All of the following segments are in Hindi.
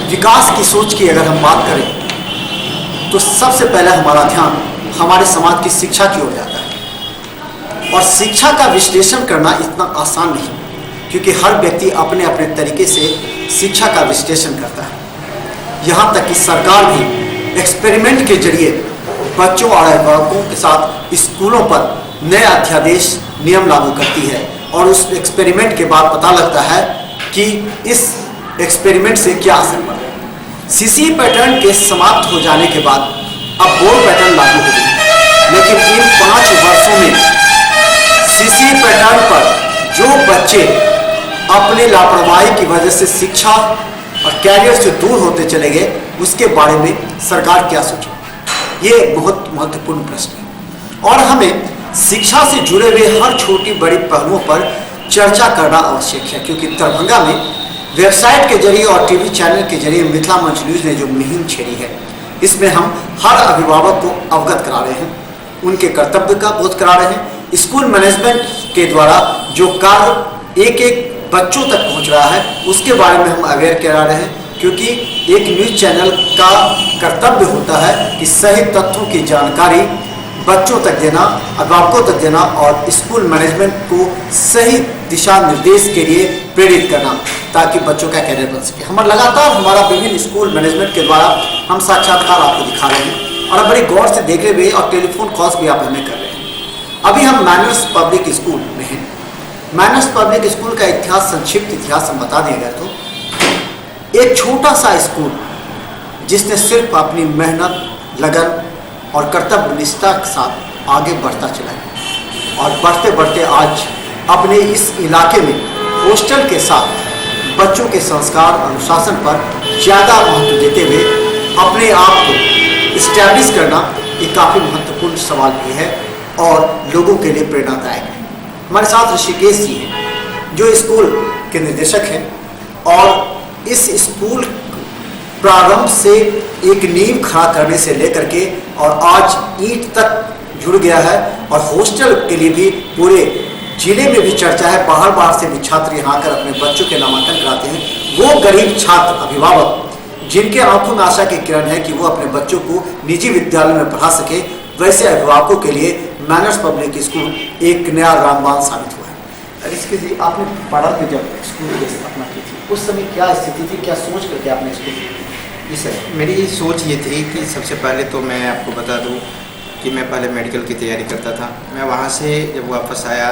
विकास की सोच की अगर हम बात करें तो सबसे पहले हमारा ध्यान हमारे समाज की शिक्षा की ओर जाता है। और शिक्षा का विश्लेषण करना इतना आसान नहीं, क्योंकि हर व्यक्ति अपने अपने तरीके से शिक्षा का विश्लेषण करता है। यहाँ तक कि सरकार भी एक्सपेरिमेंट के जरिए बच्चों और अभिभावकों के साथ स्कूलों पर नए अध्यादेश नियम लागू करती है, और उस एक्सपेरिमेंट के बाद पता लगता है कि इस एक्सपेरिमेंट से क्या असर पड़ा। सीसीई पैटर्न के समाप्त हो जाने के बाद अब बोर्ड पैटर्न लागू हो गई, लेकिन इन 5 वर्षों में सीसीई पैटर्न पर जो बच्चे अपने लापरवाही की वजह से शिक्षा और कैरियर से दूर होते चले गए, उसके बारे में सरकार क्या सोचे, ये बहुत महत्वपूर्ण प्रश्न है। और हमें शिक्षा से जुड़े हुए हर छोटी बड़ी पहलुओं पर चर्चा करना आवश्यक है, क्योंकि दरभंगा में वेबसाइट के जरिए और टीवी चैनल के जरिए मिथिला मंच न्यूज़ ने जो मुहिम छेड़ी है, इसमें हम हर अभिभावक को अवगत करा रहे हैं, उनके कर्तव्य का बोध करा रहे हैं। स्कूल मैनेजमेंट के द्वारा जो कार्य एक एक बच्चों तक पहुंच रहा है, उसके बारे में हम अवेयर करा रहे हैं, क्योंकि एक न्यूज़ चैनल का कर्तव्य होता है कि सही तथ्यों की जानकारी बच्चों तक देना, अभिभावकों तक देना और स्कूल मैनेजमेंट को सही दिशा निर्देश के लिए प्रेरित करना, ताकि बच्चों का कैरियर बन सके। हम लगातार हमारा विभिन्न स्कूल मैनेजमेंट के द्वारा हम साक्षात्कार आपको दिखा रहे हैं, और बड़ी गौर से देख रहे हुए और टेलीफोन कॉल्स भी आप हमें कर रहे हैं। अभी हम मैनर्स पब्लिक स्कूल में हैं। मैनर्स पब्लिक स्कूल का इतिहास, संक्षिप्त इतिहास हम बता दें अगर तो, एक छोटा सा स्कूल जिसने सिर्फ अपनी मेहनत, लगन और कर्तव्य निष्ठा के साथ आगे बढ़ता चला गया, और बढ़ते बढ़ते आज अपने इस इलाके में हॉस्टल के साथ बच्चों के संस्कार, अनुशासन पर ज़्यादा महत्व देते हुए अपने आप को इस्टेब्लिश करना ये काफ़ी महत्वपूर्ण सवाल भी है और लोगों के लिए प्रेरणादायक है। हमारे साथ ऋषिकेश जी हैं, जो स्कूल के निदेशक हैं, और इस स्कूल प्रारंभ से एक नींव खड़ा करने से लेकर के और आज ईंट तक जुड़ गया है, और हॉस्टल के लिए भी पूरे जिले में भी चर्चा है। बाहर बाहर से भी छात्र यहाँ आकर अपने बच्चों के नामांकन कराते हैं। वो गरीब छात्र, अभिभावक जिनके आंखों में आशा की किरण है कि वो अपने बच्चों को निजी विद्यालय में पढ़ा सके, वैसे अभिभावकों के लिए मैनर्स पब्लिक स्कूल एक नया रामबाण साबित हुआ है। इसके लिए आपने पढ़ा कि जब स्कूल की स्थापना की थी, उस समय क्या स्थिति थी, क्या सोच करके आपने स्कूल? जी सर, मेरी सोच ये थी कि सबसे पहले तो मैं आपको बता दूं कि मैं पहले मेडिकल की तैयारी करता था। मैं वहाँ से जब वापस आया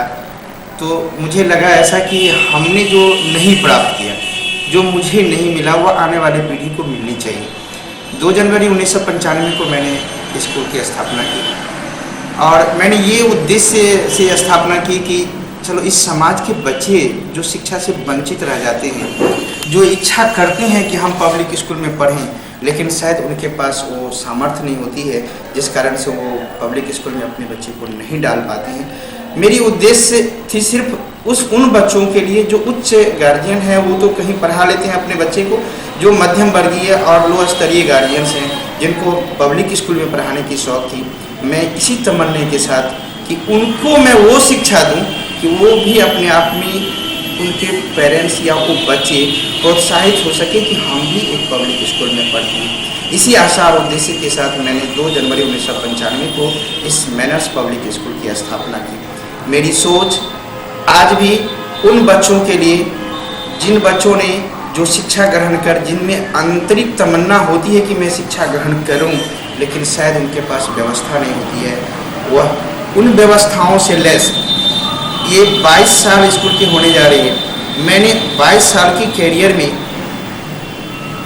तो मुझे लगा ऐसा कि हमने जो नहीं प्राप्त किया, जो मुझे नहीं मिला, वो आने वाले पीढ़ी को मिलनी चाहिए। 2 जनवरी 1995 को मैंने स्कूल की स्थापना की, और मैंने ये उद्देश्य से स्थापना की कि चलो इस समाज के बच्चे जो शिक्षा से वंचित रह जाते हैं, जो इच्छा करते हैं कि हम पब्लिक स्कूल में पढ़ें, लेकिन शायद उनके पास वो सामर्थ्य नहीं होती है, जिस कारण से वो पब्लिक स्कूल में अपने बच्चे को नहीं डाल पाते हैं। मेरी उद्देश्य थी सिर्फ उन बच्चों के लिए जो उच्च गार्जियन हैं, वो तो कहीं पढ़ा लेते हैं अपने बच्चे को, जो मध्यम वर्गीय और लो स्तरीय गार्जियंस हैं, जिनको पब्लिक स्कूल में पढ़ाने की शौक़ थी। मैं इसी तमन्ने के साथ कि उनको मैं वो शिक्षा दूँ कि वो भी अपने आप में, उनके पेरेंट्स या वो बच्चे प्रोत्साहित हो सके कि हम भी एक पब्लिक स्कूल में पढ़ें। इसी आशा और उद्देश्य के साथ मैंने 2 जनवरी 1995 को इस मैनर्स पब्लिक स्कूल की स्थापना की। मेरी सोच आज भी उन बच्चों के लिए, जिन बच्चों ने जो शिक्षा ग्रहण कर, जिनमें आंतरिक तमन्ना होती है कि मैं शिक्षा ग्रहण करूं, लेकिन शायद उनके पास व्यवस्था नहीं होती है, वह उन व्यवस्थाओं से लैस ये 22 साल स्कूल की होने जा रही है। मैंने 22 साल की कैरियर में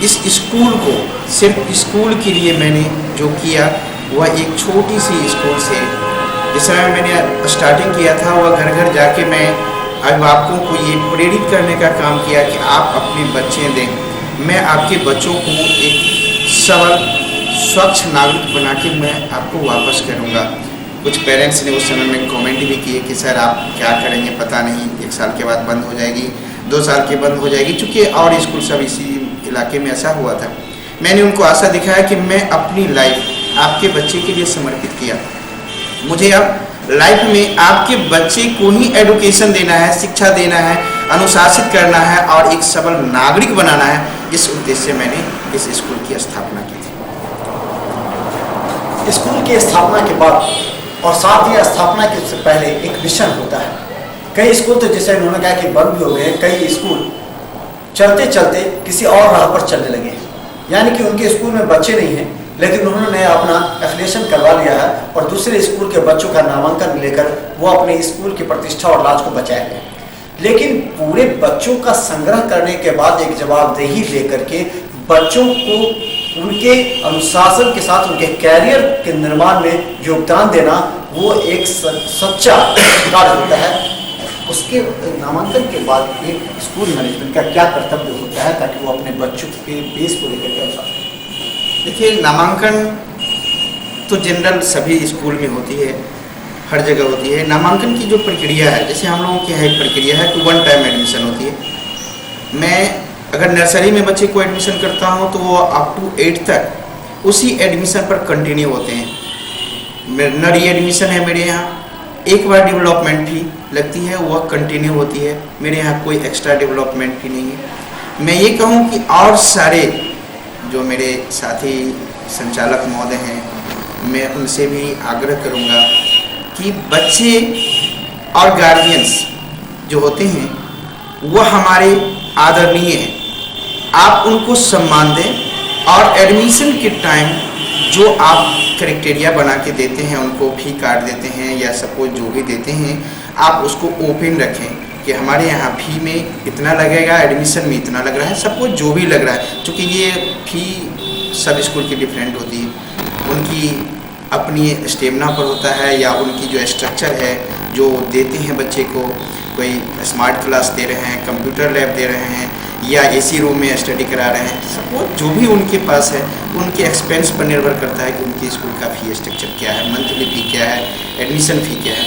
इस स्कूल को, सिर्फ स्कूल के लिए मैंने जो किया, वह एक छोटी सी स्कूल से, जिस समय मैंने स्टार्टिंग किया था, वह घर घर जाके मैं अभिभावकों को ये प्रेरित करने का काम किया कि आप अपने बच्चे दें। मैं आपके बच्चों को एक सबल, स्वच्छ नागरिक बना के मैं आपको वापस करूँगा। कुछ पेरेंट्स ने उस समय में कमेंट भी किए कि सर आप क्या करेंगे पता नहीं, 1 साल के बाद बंद हो जाएगी, 2 साल के बंद हो जाएगी, चूँकि और स्कूल सब इसी इलाके में ऐसा हुआ था। मैंने उनको आशा दिखाया कि मैं अपनी लाइफ आपके बच्चे के लिए समर्पित किया। मुझे अब लाइफ में आपके बच्चे को ही एडुकेशन देना है, शिक्षा देना है, अनुशासित करना है और एक सबल नागरिक बनाना है। इस उद्देश्य से मैंने इस स्कूल की स्थापना की थी। स्कूल की स्थापना के बाद और साथ ही स्थापना के से पहले एक मिशन होता है। कई स्कूल तो जैसे उन्होंने कहा कि बंद भी हो गए, कई स्कूल चलते चलते किसी और राह पर चलने लगे हैं, यानी कि उनके स्कूल में बच्चे नहीं हैं, लेकिन उन्होंने अपना एफिलिएशन करवा लिया है और दूसरे स्कूल के बच्चों का नामांकन लेकर वो अपने स्कूल की प्रतिष्ठा और लाज को बचाएंगे। लेकिन पूरे बच्चों का संग्रह करने के बाद एक जवाबदेही लेकर के बच्चों को उनके अनुशासन के साथ उनके कैरियर के निर्माण में योगदान देना, वो एक सच्चा कार्य होता है। उसके नामांकन के बाद एक स्कूल मैनेजमेंट का क्या कर्तव्य होता है ताकि वो अपने बच्चों के बेस को लेकर के अनुशासन? देखिए, नामांकन तो जनरल सभी स्कूल में होती है, हर जगह होती है। नामांकन की जो प्रक्रिया है, जैसे हम लोगों की एक प्रक्रिया है कि 1 टाइम एडमिशन होती है। मैं अगर नर्सरी में बच्चे को एडमिशन करता हूँ तो वो अप टू 8 तक उसी एडमिशन पर कंटिन्यू होते हैं। री एडमिशन है मेरे यहाँ, एक बार डेवलपमेंट फी लगती है, वह कंटिन्यू होती है। मेरे यहाँ कोई एक्स्ट्रा डेवलपमेंट फी नहीं है। मैं ये कहूँ कि और सारे जो मेरे साथी संचालक महोदय हैं, मैं उनसे भी आग्रह करूँगा कि बच्चे और गार्जियंस जो होते हैं वह हमारे आदरणीय हैं, आप उनको सम्मान दें और एडमिशन के टाइम जो आप क्राइटेरिया बना के देते हैं, उनको फी काट देते हैं या सपोज जो भी देते हैं, आप उसको ओपन रखें कि हमारे यहाँ फी में इतना लगेगा, एडमिशन में इतना लग रहा है, सपोज जो भी लग रहा है। क्योंकि ये फी सब स्कूल की डिफरेंट होती है, उनकी अपनी स्टेमिना पर होता है या उनकी जो स्ट्रक्चर है जो देते हैं बच्चे को, कोई स्मार्ट क्लास दे रहे हैं, कंप्यूटर लैब दे रहे हैं या एसी रूम में स्टडी करा रहे हैं, सपोज जो भी उनके पास है, उनके एक्सपेंस पर निर्भर करता है कि उनके स्कूल का फी स्ट्रक्चर क्या है, मंथली फी क्या है, एडमिशन फ़ी क्या है।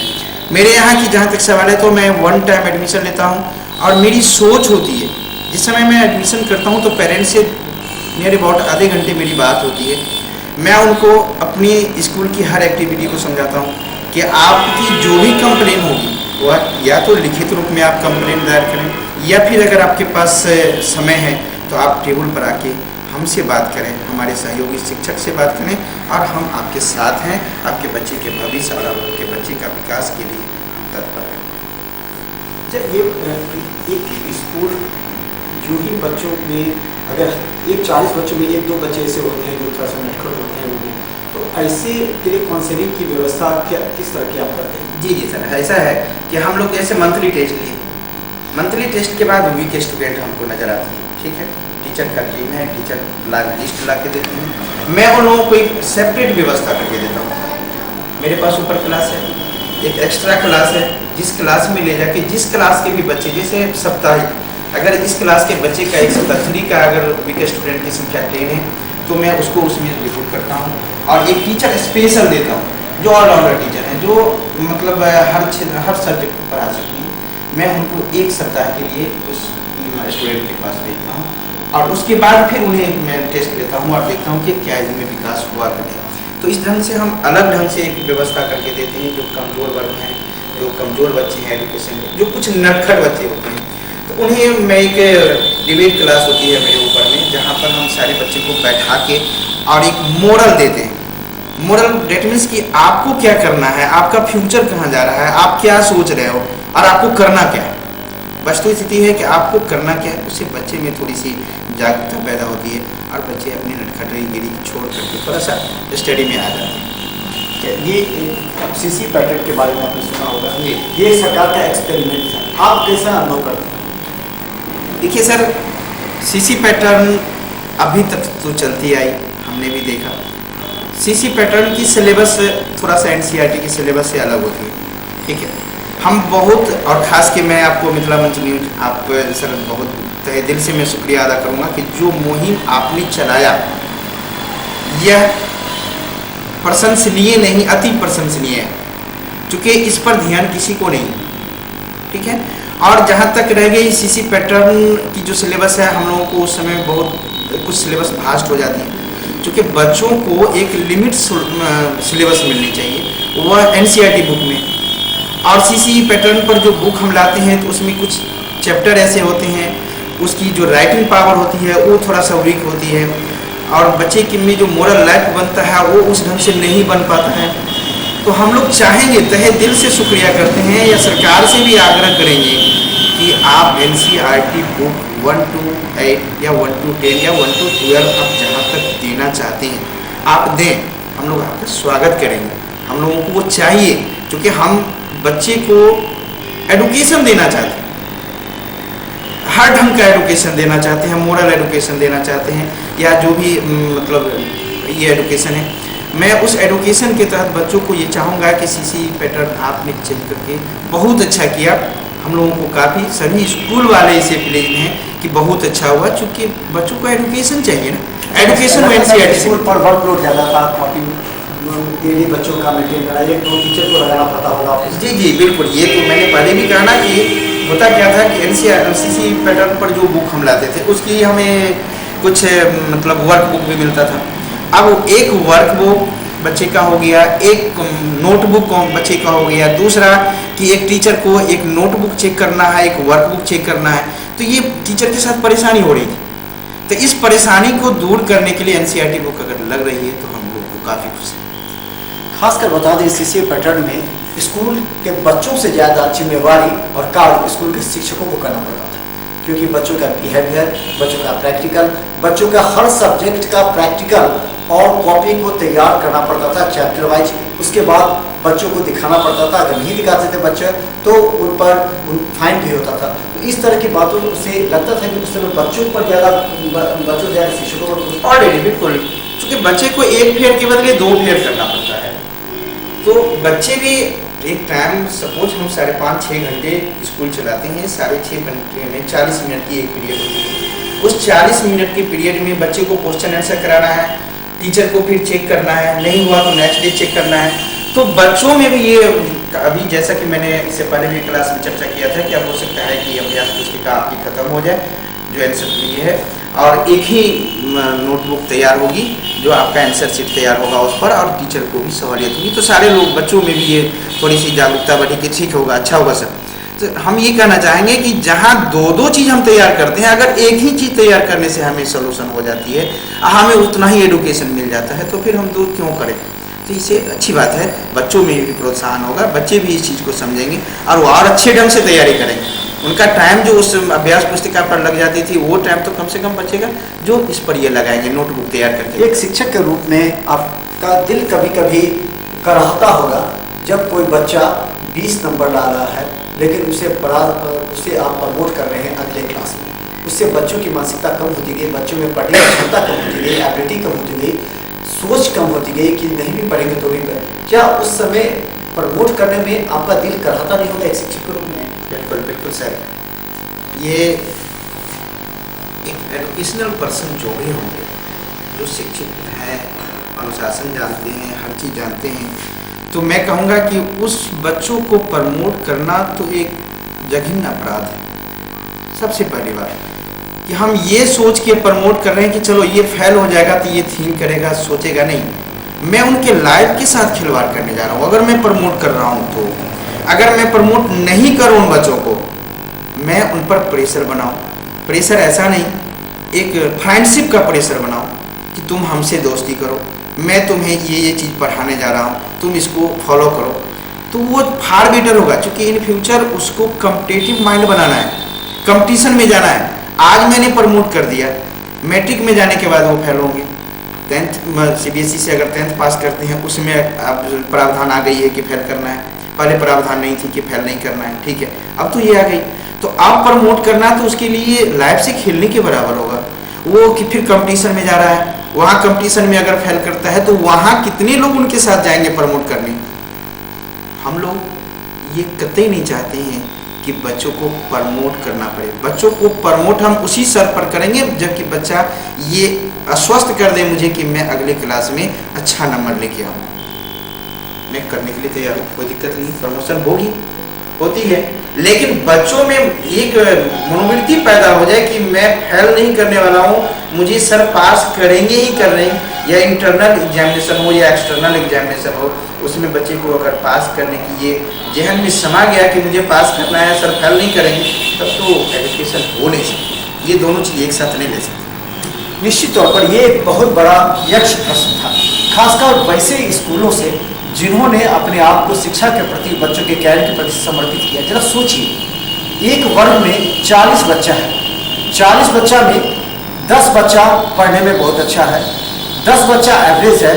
मेरे यहाँ की जहाँ तक सवाल है तो मैं 1 टाइम एडमिशन लेता हूँ और मेरी सोच होती है, जिस समय मैं एडमिशन करता हूँ तो पेरेंट्स से नियर अबाउट आधे घंटे मेरी बात होती है। मैं उनको अपनी स्कूल की हर एक्टिविटी को समझाता हूँ कि आपकी जो भी कंप्लेन होगी वह या तो लिखित रूप में आप कंप्लेन दायर करें या फिर अगर आपके पास समय है तो आप टेबल पर आके हमसे बात करें, हमारे सहयोगी शिक्षक से बात करें और हम आपके साथ हैं, आपके बच्चे के भविष्य और आपके बच्चे का विकास के लिए तत्पर हैं। जब ये एक स्कूल जो ही बच्चों में अगर 40 बच्चों में 1-2 बच्चे ऐसे होते हैं जो थोड़ा सा नटखट होते हैं, वो भी तो ऐसे के लिए काउंसलिंग की व्यवस्था क्या किस तरह की आप करते हैं? जी सर, ऐसा है कि हम लोग जैसे मंथली टेस्ट लिए, मंथली टेस्ट के बाद वीक स्टूडेंट हमको नज़र आते हैं, ठीक है। टीचर का टीम है, टीचर लिस्ट ला के देते हैं, मैं उन लोगों को एक सेपरेट व्यवस्था करके देता हूँ। मेरे पास ऊपर क्लास है, एक एक्स्ट्रा क्लास है, जिस क्लास में ले जाके जिस क्लास के भी बच्चे, जैसे साप्ताहिक अगर इस क्लास के बच्चे का 110 का अगर वीक स्टूडेंट की संख्या 10 है तो मैं उसको उसमें रिपोर्ट करता हूँ और एक टीचर स्पेशल देता हूँ जो ऑलराउंडर टीचर हैं, जो मतलब हर सब्जेक्ट को पढ़ा सकती हैं। मैं उनको 1 सप्ताह के लिए उस स्टूडेंट के पास भेजता हूँ और उसके बाद फिर उन्हें मैं टेस्ट लेता हूँ और देखता हूँ कि क्या इनमें विकास हुआ कि नहीं। तो इस ढंग से हम अलग ढंग से एक व्यवस्था करके देते हैं। जो कमज़ोर वर्ग हैं, जो कमज़ोर बच्चे हैं एजुकेशन में, जो कुछ नटखट बच्चे होते हैं, तो उन्हें मैं एक डिबेट क्लास होती है मेरे ऊपर में, जहाँ पर हम सारे बच्चे को बैठा के और एक मोरल देते हैं। मोरल डेट मीन्स कि आपको क्या करना है, आपका फ्यूचर कहाँ जा रहा है, आप क्या सोच रहे हो और आपको करना क्या है। वस्तु स्थिति है कि आपको करना क्या है, उससे बच्चे में थोड़ी सी जागरूकता पैदा होती है और बच्चे अपनी नटखटगिरी छोड़ करके थोड़ा सा स्टडी में आ जाते हैं। ये सीसी पैटर्न के बारे में आपने सुना होगा, ये सरकार का एक्सपेरिमेंट है, आप कैसा अनुभव करते हैं? देखिए सर, सीसी पैटर्न अभी तक तो चलती आई, हमने भी देखा। सीसी पैटर्न की सिलेबस थोड़ा सा एनसीईआरटी की सिलेबस से अलग होती है, ठीक है। हम बहुत, और ख़ास के मैं आपको मिथिला मंच न्यूज, आप सर बहुत तहे दिल से मैं शुक्रिया अदा करूँगा कि जो मुहिम आपने चलाया यह प्रशंसनीय नहीं, अति प्रशंसनीय है, क्योंकि इस पर ध्यान किसी को नहीं, ठीक है। और जहाँ तक रह गई सीसी पैटर्न की जो सिलेबस है, हम लोगों को उस समय बहुत कुछ सिलेबस फास्ट हो जाती है, क्योंकि बच्चों को एक लिमिट सिलेबस मिलनी चाहिए, वह एनसीईआरटी बुक में। और सीसी पैटर्न पर जो बुक हम लाते हैं तो उसमें कुछ चैप्टर ऐसे होते हैं, उसकी जो राइटिंग पावर होती है वो थोड़ा सा वीक होती है, और बच्चे के में जो मोरल लाइफ बनता है वो उस ढंग से नहीं बन पाता है। तो हम लोग चाहेंगे, तहे दिल से शुक्रिया करते हैं या सरकार से भी आग्रह करेंगे कि आप NCERT बुक 1 to 8 या 1 to 10 या 1 to 12 आप जहाँ तक देना चाहते हैं आप दें, हम लोग आपका स्वागत करेंगे। हम लोगों को वो चाहिए, क्योंकि हम बच्चे को एडुकेशन देना चाहते हैं, हर ढंग का एडुकेशन देना चाहते हैं, मोरल एडुकेशन देना चाहते हैं, या जो भी मतलब ये एडुकेशन है। मैं उस एडुकेशन के तहत बच्चों को ये चाहूँगा कि CC पैटर्न आपने चेक करके बहुत अच्छा किया। हम लोगों को काफ़ी सभी स्कूल वाले इसे प्लेज हैं कि बहुत अच्छा हुआ, चूँकि बच्चों को एडुकेशन चाहिए ना, एडुकेशन में NCERT स्कूल पर वर्कलोड ज़्यादा था, कॉपी डेली बच्चों का मेंटेन करना, एक दो टीचर को लगाना पड़ता होगा। जी बिल्कुल, ये तो मैंने पहले भी कहा ना कि होता क्या था कि CC पैटर्न पर जो बुक हम लाते थे उसकी हमें कुछ मतलब वर्क बुक भी मिलता था। अब एक वर्क बुक बच्चे का हो गया, एक नोटबुक बच्चे का हो गया, दूसरा कि एक टीचर को एक नोटबुक चेक करना है, एक वर्कबुक चेक करना है, तो ये टीचर के साथ परेशानी हो रही थी। तो इस परेशानी को दूर करने के लिए NCERT बुक अगर लग रही है तो हम लोग को काफ़ी खुशी है। खासकर बता दें CC पैटर्न में स्कूल के बच्चों से ज़्यादा जिम्मेवारी और कार्य स्कूल के शिक्षकों को करना पड़ता था, क्योंकि बच्चों का बिहेवियर, बच्चों का प्रैक्टिकल, बच्चों का हर सब्जेक्ट का प्रैक्टिकल और कॉपी को तैयार करना पड़ता था चैप्टर वाइज। उसके बाद बच्चों को दिखाना पड़ता था, अगर नहीं दिखाते थे बच्चे तो उन पर फाइन भी होता था। तो इस तरह की बातों से लगता था कि उस समय बच्चों पर ज़्यादा शिक्षकों पर ऑलरेडी बिल्कुल, क्योंकि बच्चे को एक फेयर के बदले 2 फेयर करना पड़ता है। तो बच्चे भी एक टाइम, सपोज हम 5.5-6 घंटे स्कूल चलाते हैं, 6.5 घंटे में 40 मिनट की एक पीरियड होती है। उस 40 मिनट के पीरियड में बच्चे को क्वेश्चन आंसर कराना है, टीचर को फिर चेक करना है, नहीं हुआ तो नेक्स्ट डे चेक करना है। तो बच्चों में भी ये अभी जैसा कि मैंने इससे पहले भी क्लास में चर्चा किया था कि अब हो सकता है कि अभ्यास पुस्तिका आपकी खत्म हो जाए जो आंसर की है, और एक ही नोटबुक तैयार होगी जो आपका आंसर शीट तैयार होगा उस पर, और टीचर को भी सहूलियत होगी। तो सारे लोग, बच्चों में भी ये थोड़ी सी जागरूकता बढ़ी कि ठीक होगा, अच्छा होगा सर। तो हम ये कहना चाहेंगे कि जहाँ 2 चीज़ हम तैयार करते हैं, अगर एक ही चीज़ तैयार करने से हमें सोल्यूशन हो जाती है, हमें उतना ही एडुकेशन मिल जाता है, तो फिर हम 2 क्यों करें। तो इससे अच्छी बात है, बच्चों में भी प्रोत्साहन होगा, बच्चे भी इस चीज़ को समझेंगे और वो और अच्छे ढंग से तैयारी करेंगे। उनका टाइम जो उस अभ्यास पुस्तिका पर लग जाती थी वो टाइम तो कम से कम बचेगा जो इस पर ये लगाएंगे नोटबुक तैयार करके। एक शिक्षक के रूप में आपका दिल कभी कभी कराहता होगा जब कोई बच्चा 20 नंबर ला रहा है, लेकिन उसे आप प्रमोट कर रहे हैं अगले क्लास में। उससे बच्चों की मानसिकता कम होती गई, बच्चों में पढ़ने की क्षमता कम होती गई, एबिलिटी कम होती गई, सोच कम होती गई कि नहीं भी पढ़ेंगे तो भी क्या उस समय प्रमोट करने में आपका दिल कराहता नहीं होगा एक शिक्षक के रूप में? बिल्कुल सर, ये एक एजुकेशनल पर्सन जो भी होंगे, जो शिक्षित हैं, अनुशासन जानते हैं, हर चीज़ जानते हैं, तो मैं कहूँगा कि उस बच्चों को प्रमोट करना तो एक जघन्य अपराध है। सबसे पहली बात कि हम ये सोच के प्रमोट कर रहे हैं कि चलो ये फेल हो जाएगा तो ये थिंक करेगा, सोचेगा नहीं। मैं उनके लाइफ के साथ खिलवाड़ करने जा रहा हूँ अगर मैं प्रमोट कर रहा हूँ तो। अगर मैं प्रमोट नहीं करूँ उन बच्चों को, मैं उन पर प्रेशर बनाऊँ, प्रेशर ऐसा नहीं, एक फ्रेंडशिप का प्रेशर बनाऊँ कि तुम हमसे दोस्ती करो, मैं तुम्हें ये चीज़ पढ़ाने जा रहा हूँ, तुम इसको फॉलो करो, तो वो फार बेटर होगा। क्योंकि इन फ्यूचर उसको कॉम्पिटिटिव माइंड बनाना है, कंपटीशन में जाना है। आज मैंने प्रमोट कर दिया, मैट्रिक में जाने के बाद वो फेल होंगे। 10th CBSE से अगर 10th पास करते हैं उसमें अब प्रावधान आ गई है कि फेल करना है, पहले प्रावधान नहीं थी कि फेल नहीं करना है, ठीक है, अब तो ये आ गई। तो आप प्रमोट करना तो उसके लिए लाइफ से खेलने के बराबर होगा। वो कि फिर कंपटीशन में जा रहा है, वहाँ कंपटीशन में अगर फेल करता है तो वहाँ कितने लोग उनके साथ जाएंगे प्रमोट करने। हम लोग ये कतई नहीं चाहते हैं कि बच्चों को प्रमोट करना पड़े। बच्चों को प्रमोट हम उसी स्तर पर करेंगे जबकि बच्चा ये आश्वस्त कर दे मुझे कि मैं अगले क्लास में अच्छा नंबर लेके आऊँ। मैं करने के लिए तैयार हूँ, कोई दिक्कत नहीं, प्रमोशन होती है, लेकिन बच्चों में एक मनोवृत्ति पैदा हो जाए कि मैं फेल नहीं करने वाला हूँ, मुझे सर पास करेंगे ही कर रहे हैं। या इंटरनल एग्जामिनेशन हो या एक्सटर्नल एग्जामिनेशन हो, उसमें बच्चे को अगर पास करने की ये जहन में समा गया कि मुझे पास करना है, सर फेल नहीं करेंगे, तब तो एजुकेशन हो नहीं सकती। ये दोनों चीज़ एक साथ नहीं ले सकते। निश्चित तौर पर ये एक बहुत बड़ा यक्ष प्रश्न था, खासकर वैसे स्कूलों से जिन्होंने अपने आप को शिक्षा के प्रति, बच्चों के कैरियर के प्रति समर्पित किया। जरा सोचिए, एक वर्ग में 40 बच्चा है, 40 बच्चा में 10 बच्चा पढ़ने में बहुत अच्छा है, 10 बच्चा एवरेज है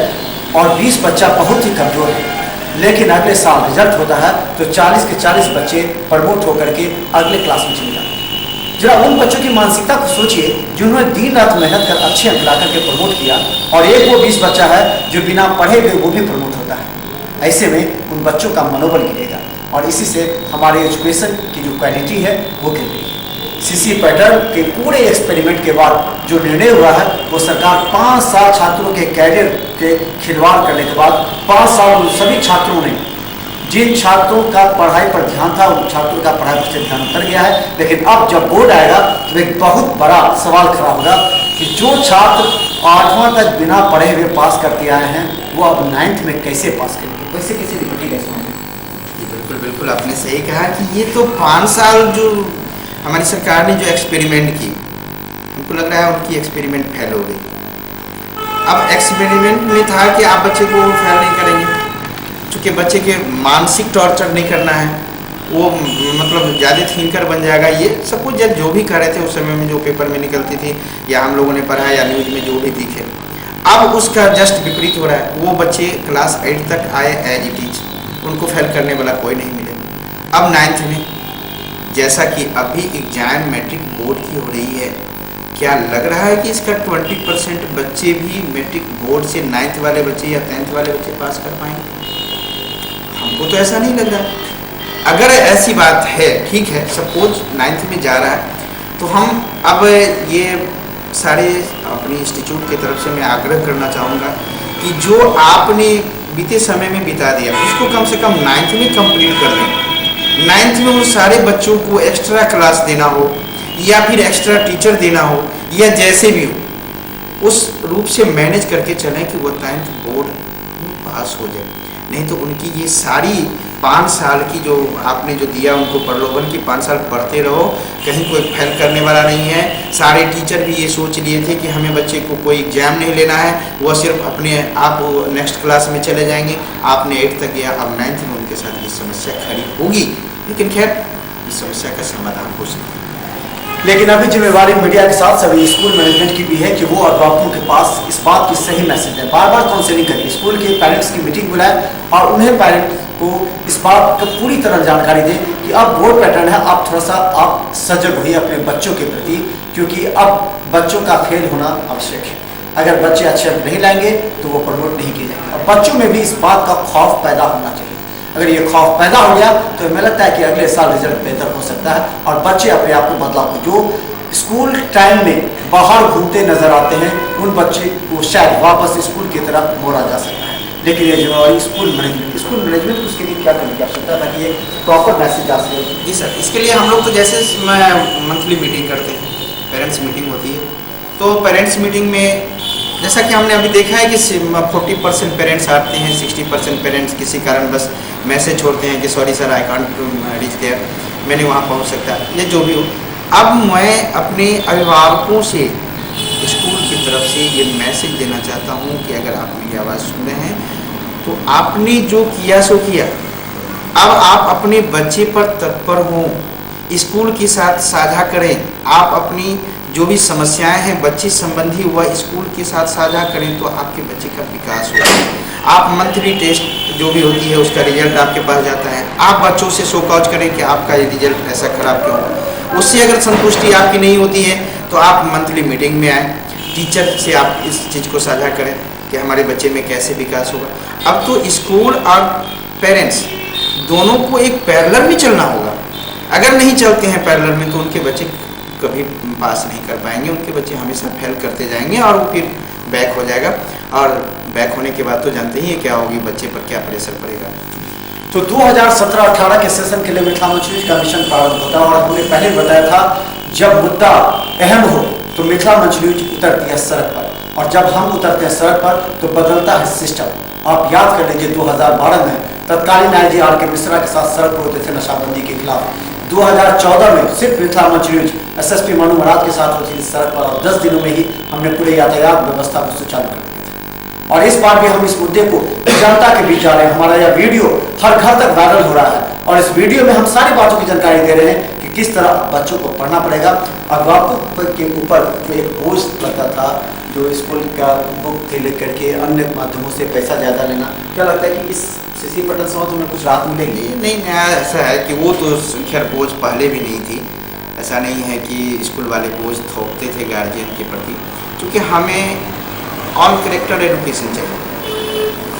और 20 बच्चा बहुत ही कमज़ोर है। लेकिन अगले साल रिजल्ट होता है तो 40 के 40 बच्चे प्रमोट होकर के अगले क्लास में चले जाते हैं। जरा उन बच्चों की मानसिकता को सोचिए जिन्होंने दिन रात मेहनत कर अच्छे अंक ला करके प्रमोट किया, और एक वो 20 बच्चा है जो बिना पढ़े हुए वो भी प्रमोट होता है। ऐसे में उन बच्चों का मनोबल गिरेगा और इसी से हमारे एजुकेशन की जो क्वालिटी है वो गिर गई है। सीसी पैटर्न के पूरे एक्सपेरिमेंट के बाद जो निर्णय हुआ है वो सरकार 5 साल छात्रों के कैरियर के खिलवाड़ करने के बाद 5 साल उन सभी छात्रों ने, जिन छात्रों का पढ़ाई पर ध्यान था उन छात्रों का पढ़ाई पर से ध्यान उतर गया है। लेकिन अब जब बोर्ड आएगा तो एक बहुत बड़ा सवाल खड़ा होगा कि जो छात्र 8वां तक बिना पढ़े हुए पास करते आए हैं वो अब 9th में कैसे पास करेंगे, कैसे निपटेगा इसमें। बिल्कुल बिल्कुल आपने सही कहा कि ये तो 5 साल जो हमारी सरकार ने जो एक्सपेरिमेंट की, हमको लग रहा है उनकी एक्सपेरिमेंट फेल हो गई। अब एक्सपेरिमेंट में था कि आप बच्चे को फेल नहीं करेंगे, क्योंकि बच्चे के मानसिक टॉर्चर नहीं करना है, वो मतलब ज़्यादा थिंकर बन जाएगा। ये सब कुछ जब जो भी कर रहे थे उस समय में, जो पेपर में निकलती थी या हम लोगों ने पढ़ा या न्यूज़ में जो भी दिखे, अब उसका जस्ट विपरीत हो रहा है। वो बच्चे क्लास 8 तक आए एज इट इज, उनको फेल करने वाला कोई नहीं मिलेगा। अब 9th में, जैसा कि अभी एग्जाम मैट्रिक बोर्ड की हो रही है, क्या लग रहा है कि इसका 20% बच्चे भी मैट्रिक बोर्ड से 9th वाले बच्चे या 10th वाले बच्चे पास कर पाएंगे? हमको तो ऐसा नहीं लग रहा। अगर ऐसी बात है, ठीक है, सपोज 9th में जा रहा है, तो हम अब ये सारे अपनी इंस्टीट्यूट की तरफ से मैं आग्रह करना चाहूँगा कि जो आपने बीते समय में बिता दिया उसको कम से कम 9th में कंप्लीट कर दें। 9th में उन सारे बच्चों को एक्स्ट्रा क्लास देना हो या फिर एक्स्ट्रा टीचर देना हो या जैसे भी हो, उस रूप से मैनेज करके चलें कि वो 10th बोर्ड में पास हो जाए। नहीं तो उनकी ये सारी 5 साल की जो आपने जो दिया उनको प्रलोभन की 5 साल पढ़ते रहो, कहीं कोई फेल करने वाला नहीं है। सारे टीचर भी ये सोच लिए थे कि हमें बच्चे को कोई एग्जाम नहीं लेना है, वह सिर्फ अपने आप नेक्स्ट क्लास में चले जाएंगे। आपने 8 तक गया, अब 9th में उनके साथ ये समस्या खड़ी होगी, लेकिन खैर इस समस्या का समाधान हो सकता है। लेकिन अभी जिम्मेवारी मीडिया के साथ सभी स्कूल मैनेजमेंट की भी है कि वो अभिभावकों के पास इस बात की सही मैसेज है, बार बार काउंसलिंग करें, स्कूल के पेरेंट्स की मीटिंग बुलाएं और उन्हें पेरेंट्स को इस बात का पूरी तरह जानकारी दें कि अब बोर्ड पैटर्न है, आप थोड़ा सा आप सजग होइए अपने बच्चों के प्रति, क्योंकि अब बच्चों का फेल होना आवश्यक है। अगर बच्चे अच्छे अंक नहीं लाएंगे तो वो प्रमोट नहीं किए जाएंगे। और बच्चों में भी इस बात का खौफ पैदा होना चाहिए। अगर ये खौफ पैदा हो गया तो हमें लगता है कि अगले साल रिजल्ट बेहतर हो सकता है और बच्चे अपने आप को बदलाव को, जो स्कूल टाइम में बाहर घूमते नजर आते हैं, उन बच्चे को शायद वापस स्कूल की तरफ मोड़ा जा सकता है। लेकिन ये जिम्मेवारी स्कूल मैनेजमेंट उसके लिए क्या करने की आवश्यकता था कि ये प्रॉपर मैसेज आ सके। जी सर, इसके लिए हम लोग तो जैसे मंथली मीटिंग करते हैं, पेरेंट्स मीटिंग होती है, तो पेरेंट्स मीटिंग में जैसा कि हमने अभी देखा है कि 40% पेरेंट्स आते हैं, 60% पेरेंट्स किसी कारण बस मैसेज छोड़ते हैं कि sorry sir I can't reach there, मैं नहीं वहाँ पहुँच सकता, या जो भी हो। अब मैं अपने अभिभावकों से स्कूल की तरफ से ये मैसेज देना चाहता हूँ कि अगर आप मेरी आवाज़ सुन रहे हैं तो आपने जो किया सो किया, अब आप अपने बच्चे पर तत्पर हों, स्कूल के साथ साझा करें। आप अपनी जो भी समस्याएं हैं बच्चे संबंधी वह स्कूल के साथ साझा करें तो आपके बच्चे का विकास होगा। आप मंथली टेस्ट जो भी होती है उसका रिजल्ट आपके पास जाता है, आप बच्चों से शोकॉज करें कि आपका ये रिजल्ट ऐसा खराब क्यों हो। उससे अगर संतुष्टि आपकी नहीं होती है तो आप मंथली मीटिंग में आएँ, टीचर से आप इस चीज़ को साझा करें कि हमारे बच्चे में कैसे विकास होगा। अब तो स्कूल और पेरेंट्स दोनों को एक पैरेलल में चलना होगा। अगर नहीं चलते हैं पैरेलल में तो उनके बच्चे कभी पास नहीं कर पाएंगे, उनके बच्चे हमेशा फेल करते जाएंगे और वो फिर बैक हो जाएगा। और बैक होने के बाद तो जानते ही है क्या होगी, बच्चे पर क्या प्रेशर पड़ेगा। तो 2017-18 के सेशन के लिए मिथिला मंच न्यूज का मिशन प्रारंभ होता है और हमने पहले बताया था जब मुद्दा अहम हो तो मिथिला मंच न्यूज उतरती है सड़क पर, और जब हम उतरते हैं सड़क पर तो बदलता है सिस्टम। आप याद कर लीजिए 2012 में तत्कालीन IG RK मिश्रा के साथ सड़क पर होते थे नशाबंदी के खिलाफ। 2014 में सिर्फ मिथिला मंच न्यूज एसएसपी मनु महाराज के साथ होती इस सड़क पर, और 10 दिनों में ही हमने पूरे यातायात व्यवस्था को सुचारू कर दिया था। और इस बार भी हम इस मुद्दे को जनता के बीच जा रहे हैं। हमारा यह वीडियो हर घर तक वायरल हो रहा है और इस वीडियो में हम सारी बातों की जानकारी दे रहे हैं कि किस तरह बच्चों को पढ़ना पड़ेगा। अभिभावकों के ऊपर जो एक बोझ लगता था, जो स्कूल का बुक से लेकर के अन्य माध्यमों से पैसा ज़्यादा लेना, क्या लगता है कि इस सीसी पटल समाज में कुछ राहत मिलेगी? नहीं, ऐसा है कि वो तो खैर बोझ पहले भी नहीं थी। ऐसा नहीं है कि स्कूल वाले बोझ थोपते थे गार्जियन के प्रति, क्योंकि हमें ऑन कैरेक्टर एजुकेशन चाहिए,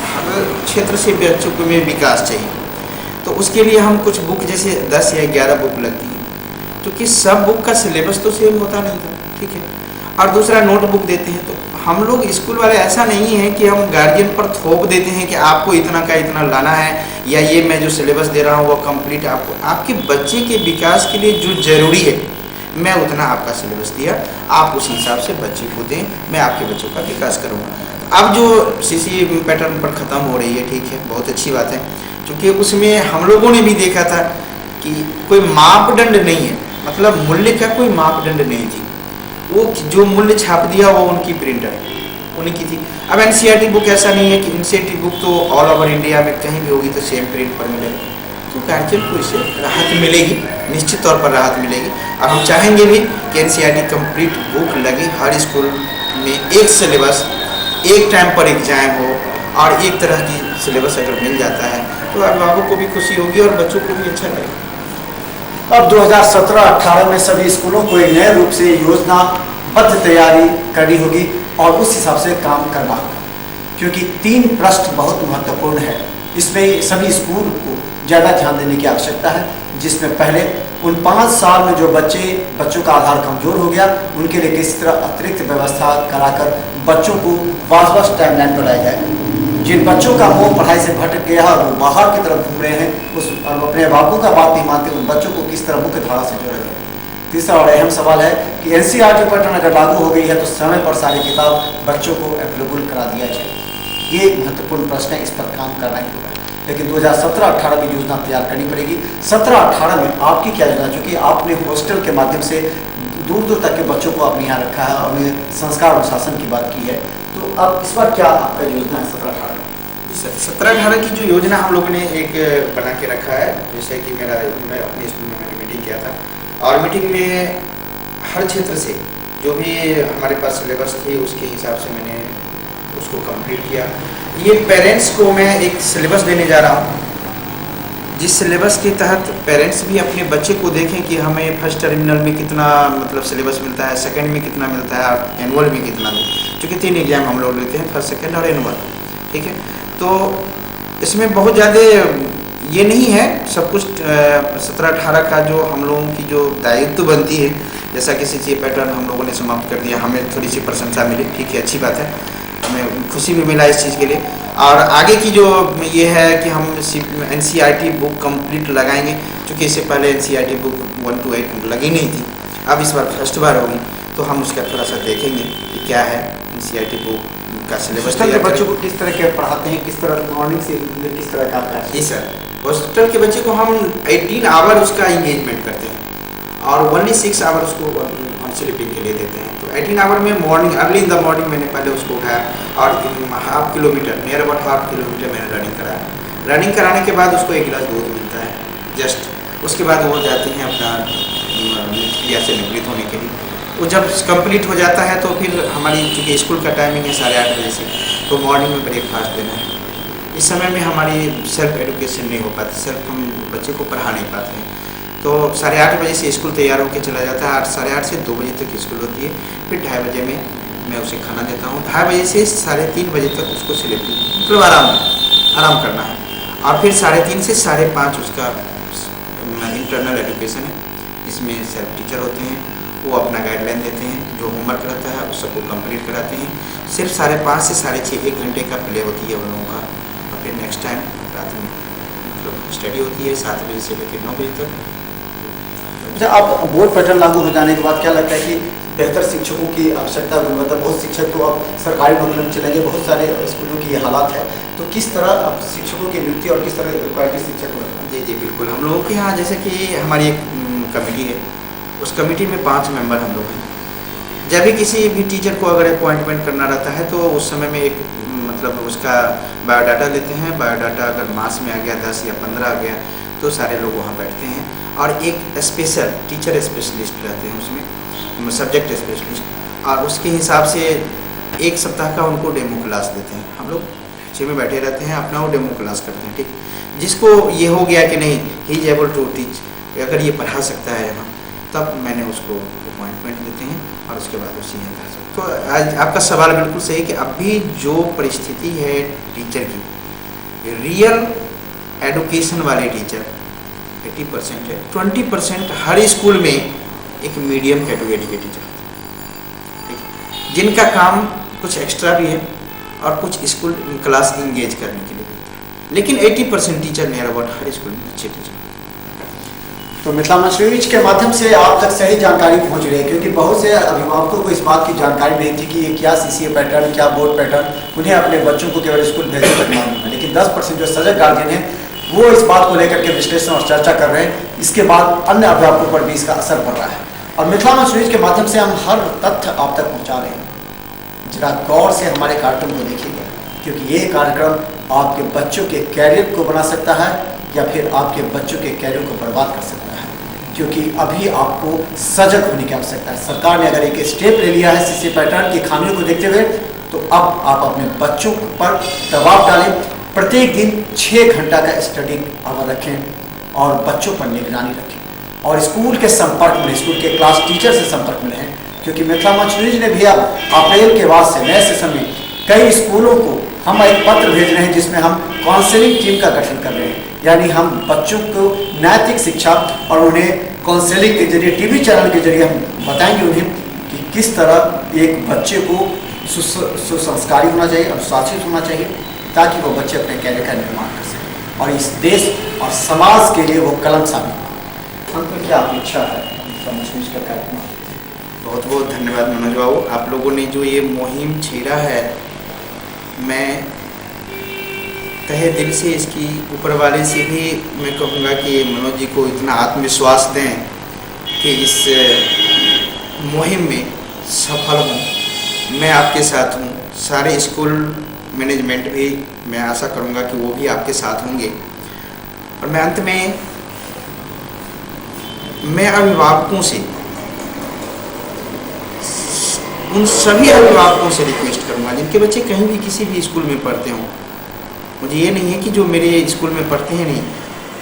हर क्षेत्र से बच्चों को में विकास चाहिए। तो उसके लिए हम कुछ बुक जैसे 10 या 11 बुक लगती हैं, क्योंकि सब बुक का सिलेबस तो सेम होता नहीं था, ठीक है। और दूसरा नोटबुक देते हैं, तो हम लोग स्कूल वाले ऐसा नहीं है कि हम गार्जियन पर थोप देते हैं कि आपको इतना का इतना लाना है, या ये मैं जो सिलेबस दे रहा हूँ वो कंप्लीट आपको, आपके बच्चे के विकास के लिए जो ज़रूरी है मैं उतना आपका सिलेबस दिया, आप उस हिसाब से बच्चे को दें, मैं आपके बच्चों का विकास करूँगा। अब जो सीसी पैटर्न पर ख़त्म हो रही है, ठीक है, बहुत अच्छी बात है, क्योंकि उसमें हम लोगों ने भी देखा था कि कोई मापदंड नहीं है, मतलब मूल्य का कोई मापदंड नहीं थी। वो जो मूल्य छाप दिया वो उनकी प्रिंटर उनकी थी। अब एनसीईआरटी बुक ऐसा नहीं है कि एनसीईआरटी बुक तो ऑल ओवर इंडिया में कहीं भी होगी तो सेम प्रिंट पर मिलेगी, तो गार्जियन को इससे राहत मिलेगी, निश्चित तौर पर राहत मिलेगी। और हम चाहेंगे भी कि एनसीईआरटी कंप्लीट बुक लगे, हर स्कूल में एक सिलेबस, एक टाइम पर एग्जाम हो, और एक तरह की सिलेबस अगर मिल जाता है तो अभिभावकों को भी खुशी होगी और बच्चों को भी अच्छा लगेगा। अब 2017-18 में सभी स्कूलों को एक नए रूप से योजनाबद्ध तैयारी करनी होगी और उस हिसाब से काम करना होगा, क्योंकि 3 प्रश्न बहुत महत्वपूर्ण है। इसमें सभी स्कूल को ज़्यादा ध्यान देने की आवश्यकता है, जिसमें पहले उन 5 साल में जो बच्चों का आधार कमजोर हो गया, उनके लिए किस तरह अतिरिक्त व्यवस्था कराकर बच्चों को वापस टाइमलाइन पर लाया जाए। जिन बच्चों का मोह पढ़ाई से भटक गया है, वो बाहर की तरफ घूम रहे हैं, उस अपने अभिभावकों का बात नहीं मानते, उन बच्चों को किस तरह मुख्य धारा से जोड़ा जाए। तीसरा और अहम सवाल है कि एनसीईआरटी पैटर्न अगर लागू हो गई है तो समय पर सारी किताब बच्चों को अवेलेबल करा दिया जाए। ये महत्वपूर्ण प्रश्न है, इस पर काम करना ही होगा। लेकिन 2017-18 की योजना तैयार करनी पड़ेगी। 17-18 में आपकी क्या योजना, चूँकि आपने हॉस्टल के माध्यम से दूर दूर तक के बच्चों को अपने यहाँ रखा है और संस्कार अनुशासन की बात की है, तो अब इस बार क्या आपका योजना है 17-18? जी सर, 17-18 की जो योजना हम लोगों ने एक बना के रखा है, जैसे कि मैं अपने स्कूल में मैंने मीटिंग किया था, और मीटिंग में हर क्षेत्र से जो भी हमारे पास सिलेबस थी उसके हिसाब से मैंने उसको कंप्लीट किया। ये पेरेंट्स को मैं एक सिलेबस देने जा रहा हूँ, जिस सिलेबस के तहत पेरेंट्स भी अपने बच्चे को देखें कि हमें फर्स्ट टर्मिनल में कितना मतलब सिलेबस मिलता है, सेकंड में कितना मिलता है, और एनुअल में कितना मिलता है, क्योंकि 3 एग्जाम हम लोग लेते हैं, फर्स्ट सेकंड और एनुअल, ठीक है। तो इसमें बहुत ज़्यादा ये नहीं है, सब कुछ 17-18 का जो हम लोगों की जो दायित्व बनती है, जैसा कि सीसी पैटर्न हम लोगों ने समाप्त कर दिया, हमें थोड़ी सी प्रशंसा मिली, ठीक है, अच्छी बात है, हमें खुशी भी मिला इस चीज़ के लिए। और आगे की जो ये है कि हम एनसीईआरटी बुक कंप्लीट लगाएंगे, क्योंकि इससे पहले एनसीईआरटी बुक 1 to 8 लगी नहीं थी, अब इस बार फर्स्ट बार होगी, तो हम उसका थोड़ा सा देखेंगे कि क्या है एनसीईआरटी बुक का सिलेबस। बच्चों को किस तरह के पढ़ाते हैं, किस तरह मॉर्निंग से किस तरह का आता है? जी सर, हॉस्टल के बच्चे को हम 18 आवर उसका इंगेजमेंट करते हैं और ओनली 6 आवर उसको ऑन स्लीपिंग के लिए देते हैं। तो 18 आवर में morning, early in the morning मैंने पहले उसको उठाया और half kilometre, near about half kilometre मैंने रनिंग कराया। रनिंग कराने के बाद उसको 1 गिलास दूध मिलता है जस्ट, उसके बाद वो जाते हैं अपना क्रिया से निवृत्त होने के लिए। वो जब कंप्लीट हो जाता है तो फिर हमारी चूँकि स्कूल का टाइमिंग है 8:30 बजे से, तो मॉर्निंग में ब्रेकफास्ट देना है। इस समय में हमारी सेल्फ एजुकेशन नहीं हो पाती, सेल्फ हम बच्चे को पढ़ा नहीं पाते हैं, तो 8:30 बजे से स्कूल तैयार होकर चला जाता है। 8:30 से 2 बजे तक स्कूल होती है, फिर 2:30 बजे में मैं उसे खाना देता हूँ। 2:30 बजे से 3:30 बजे तक उसको स्लीपिंग मतलब आराम करना है, और फिर 3:30 से 5:30 उसका इंटरनल एजुकेशन है, इसमें सेल्फ टीचर होते हैं, वो अपना गाइडलाइन देते हैं, जो होमवर्क रहता है उस सबको कंप्लीट कराते हैं। सिर्फ 5:30 से 6:30 1 घंटे का प्ले होती है उन लोगों का, और फिर नेक्स्ट टाइम रात में मतलब स्टडी होती है 7 बजे से लेकर 9 बजे तक। अच्छा, अब बोर्ड पैटर्न लागू हो जाने के बाद क्या लगता है कि बेहतर शिक्षकों की आवश्यकता, मतलब बहुत शिक्षक तो अब सरकारी नौकरी में चले गए, बहुत सारे स्कूलों की ये हालात है, तो किस तरह अब शिक्षकों की नियुक्ति और किस तरह क्वालिटी शिक्षक जी जी बिल्कुल। हम लोगों के यहाँ जैसे कि हमारी एक कमेटी है, उस कमेटी में 5 मेंबर हम लोग हैं। जब भी किसी भी टीचर को अगर अपॉइंटमेंट करना रहता है तो उस समय में एक मतलब उसका बायोडाटा लेते हैं। बायोडाटा अगर मास में आ गया 10 या 15 आ गया तो सारे लोग वहाँ बैठते हैं और एक स्पेशल टीचर स्पेशलिस्ट रहते हैं उसमें, सब्जेक्ट स्पेशलिस्ट, और उसके हिसाब से एक सप्ताह का उनको डेमो क्लास देते हैं। हम लोग पीछे में बैठे रहते हैं, अपना वो डेमो क्लास करते हैं। ठीक, जिसको ये हो गया कि नहीं he is able to teach, अगर ये पढ़ा सकता है यहाँ, तब मैंने उसको अपॉइंटमेंट देते हैं और उसके बाद उसी में पढ़ा सकते। तो आज आपका सवाल बिल्कुल सही कि अभी जो परिस्थिति है टीचर की, रियल एडुकेशन वाले टीचर 80% है, 20% हर स्कूल में एक मीडियम कैटेगरी के टीचर, जिनका काम कुछ एक्स्ट्रा भी है और कुछ स्कूल क्लास इंगेज करने के लिए, लेकिन 80% teacher near about her school में अच्छे टीचर। तो मिथिला मंच न्यूज के माध्यम से आप तक सही जानकारी पहुंच रही है, क्योंकि बहुत से अभिभावकों को इस बात की जानकारी नहीं थी कि ये क्या सीसीए पैटर्न, क्या बोर्ड पैटर्न, उन्हें अपने बच्चों को केवल स्कूल भेजने तक मालूम है। लेकिन 10% जो सजग गार्जियन है वो इस बात को लेकर के विश्लेषण और चर्चा कर रहे हैं। इसके बाद अन्य अभिभावकों पर भी इसका असर पड़ रहा है और मिथिला मंच न्यूज के माध्यम से हम हर तथ्य आप तक पहुँचा रहे हैं। जरा गौर से हमारे कार्यक्रम को देखिएगा, क्योंकि ये कार्यक्रम आपके बच्चों के कैरियर को बना सकता है या फिर आपके बच्चों के कैरियर को बर्बाद कर सकता है, क्योंकि अभी आपको सजग होने की आवश्यकता है। सरकार ने अगर एक स्टेप ले लिया है सीसीए पैटर्न की खामियों को देखते हुए, तो अब आप अपने बच्चों पर दबाव डालें। प्रत्येक दिन 6 घंटा का स्टडी आवर रखें और बच्चों पर निगरानी रखें और स्कूल के संपर्क में, स्कूल के क्लास टीचर से संपर्क में रहें, क्योंकि मिथिला मंच न्यूज ने भी अब अप्रैल के बाद से नए सेशन में कई स्कूलों को हम एक पत्र भेज रहे हैं जिसमें हम काउंसलिंग टीम का गठन कर रहे हैं। यानी हम बच्चों को नैतिक शिक्षा और उन्हें काउंसलिंग के जरिए, टीवी चैनल के जरिए हम बताएंगे उन्हें कि किस तरह एक बच्चे को सुसंस्कारी होना चाहिए, अनुशासित होना चाहिए, ताकि वो बच्चे अपने कैरियर का निर्माण कर सकें और इस देश और समाज के लिए वो कलम साबित हो। अंत में क्या अपेक्षा है न्यूज का कार्यक्रम? बहुत बहुत धन्यवाद मनोज बाबू, आप लोगों ने जो ये मुहिम छेड़ा है, मैं तहे दिल से इसकी ऊपर वाले से भी मैं कहूँगा कि मनोज जी को इतना आत्मविश्वास दें कि इस मुहिम में सफल हूँ। मैं आपके साथ हूँ, सारे स्कूल मैनेजमेंट भी मैं आशा करूँगा कि वो भी आपके साथ होंगे। और मैं अंत में मैं अभिभावकों से, उन सभी अभिभावकों से रिक्वेस्ट करूँगा जिनके बच्चे कहीं भी किसी भी स्कूल में पढ़ते हों। मुझे ये नहीं है कि जो मेरे स्कूल में पढ़ते हैं, नहीं,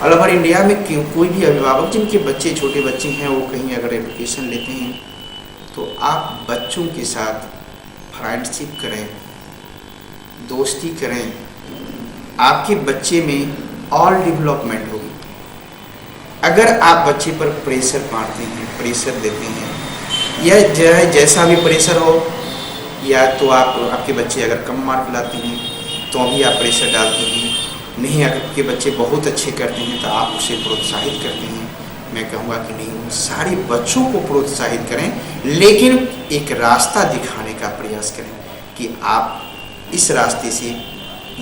ऑल ओवर इंडिया में कोई भी अभिभावक जिनके बच्चे, छोटे बच्चे हैं, वो कहीं अगर एजुकेशन लेते हैं तो आप बच्चों के साथ फ्रेंडशिप करें, दोस्ती करें। आपके बच्चे में ऑल डेवलपमेंट होगी। अगर आप बच्चे पर प्रेशर मारते हैं, प्रेशर देते हैं, या जैसा भी प्रेशर हो, या तो आपके बच्चे अगर कम मार्क लाते हैं तो भी आप प्रेशर डालते हैं, नहीं आपके बच्चे बहुत अच्छे करते हैं तो आप उसे प्रोत्साहित करते हैं। मैं कहूँगा कि नहीं, उन सारे बच्चों को प्रोत्साहित करें, लेकिन एक रास्ता दिखाने का प्रयास करें कि आप इस रास्ते से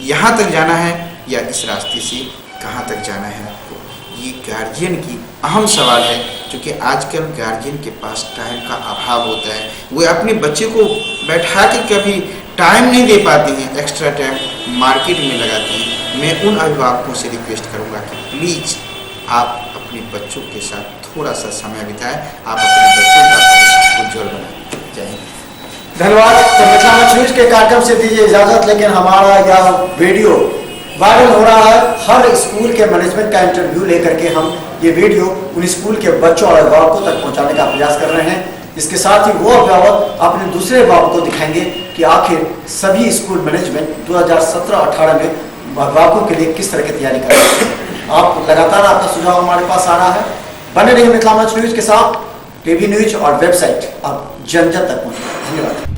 यहाँ तक जाना है या इस रास्ते से कहाँ तक जाना है आपको। ये गार्जियन की अहम सवाल है, क्योंकि आजकल गार्जियन के पास टाइम का अभाव होता है। वो अपने बच्चे को बैठा के कभी टाइम नहीं दे पाते हैं, एक्स्ट्रा टाइम मार्केट में लगाते हैं। मैं उन अभिभावकों से रिक्वेस्ट करूँगा कि प्लीज़ आप अपने बच्चों के साथ थोड़ा सा समय बिताएं, आप अपने बच्चों का भविष्य उज्ज्वल बनाएं। जय हिंद। धन्यवाद। तो मिथिला मंच न्यूज के कार्यक्रम से दीजिए इजाजत, लेकिन हमारा यह वीडियो वायरल हो रहा है। हर स्कूल के मैनेजमेंट का इंटरव्यू लेकर के हम ये वीडियो उन स्कूल के बच्चों और अभिभावकों तक पहुंचाने का प्रयास कर रहे हैं। इसके साथ ही वो अभिभावक अपने दूसरे अभिभावकों को दिखाएंगे कि आखिर सभी स्कूल मैनेजमेंट 2017-18 में अभिभावकों के लिए किस तरह की तैयारी कर रहे हैं। आप लगातार आपका सुझाव हमारे पास आ रहा है। बने रहिए मिथिला मंच न्यूज के साथ। टीवी न्यूज और वेबसाइट अब जन जन तक पहुंचे। धन्यवाद।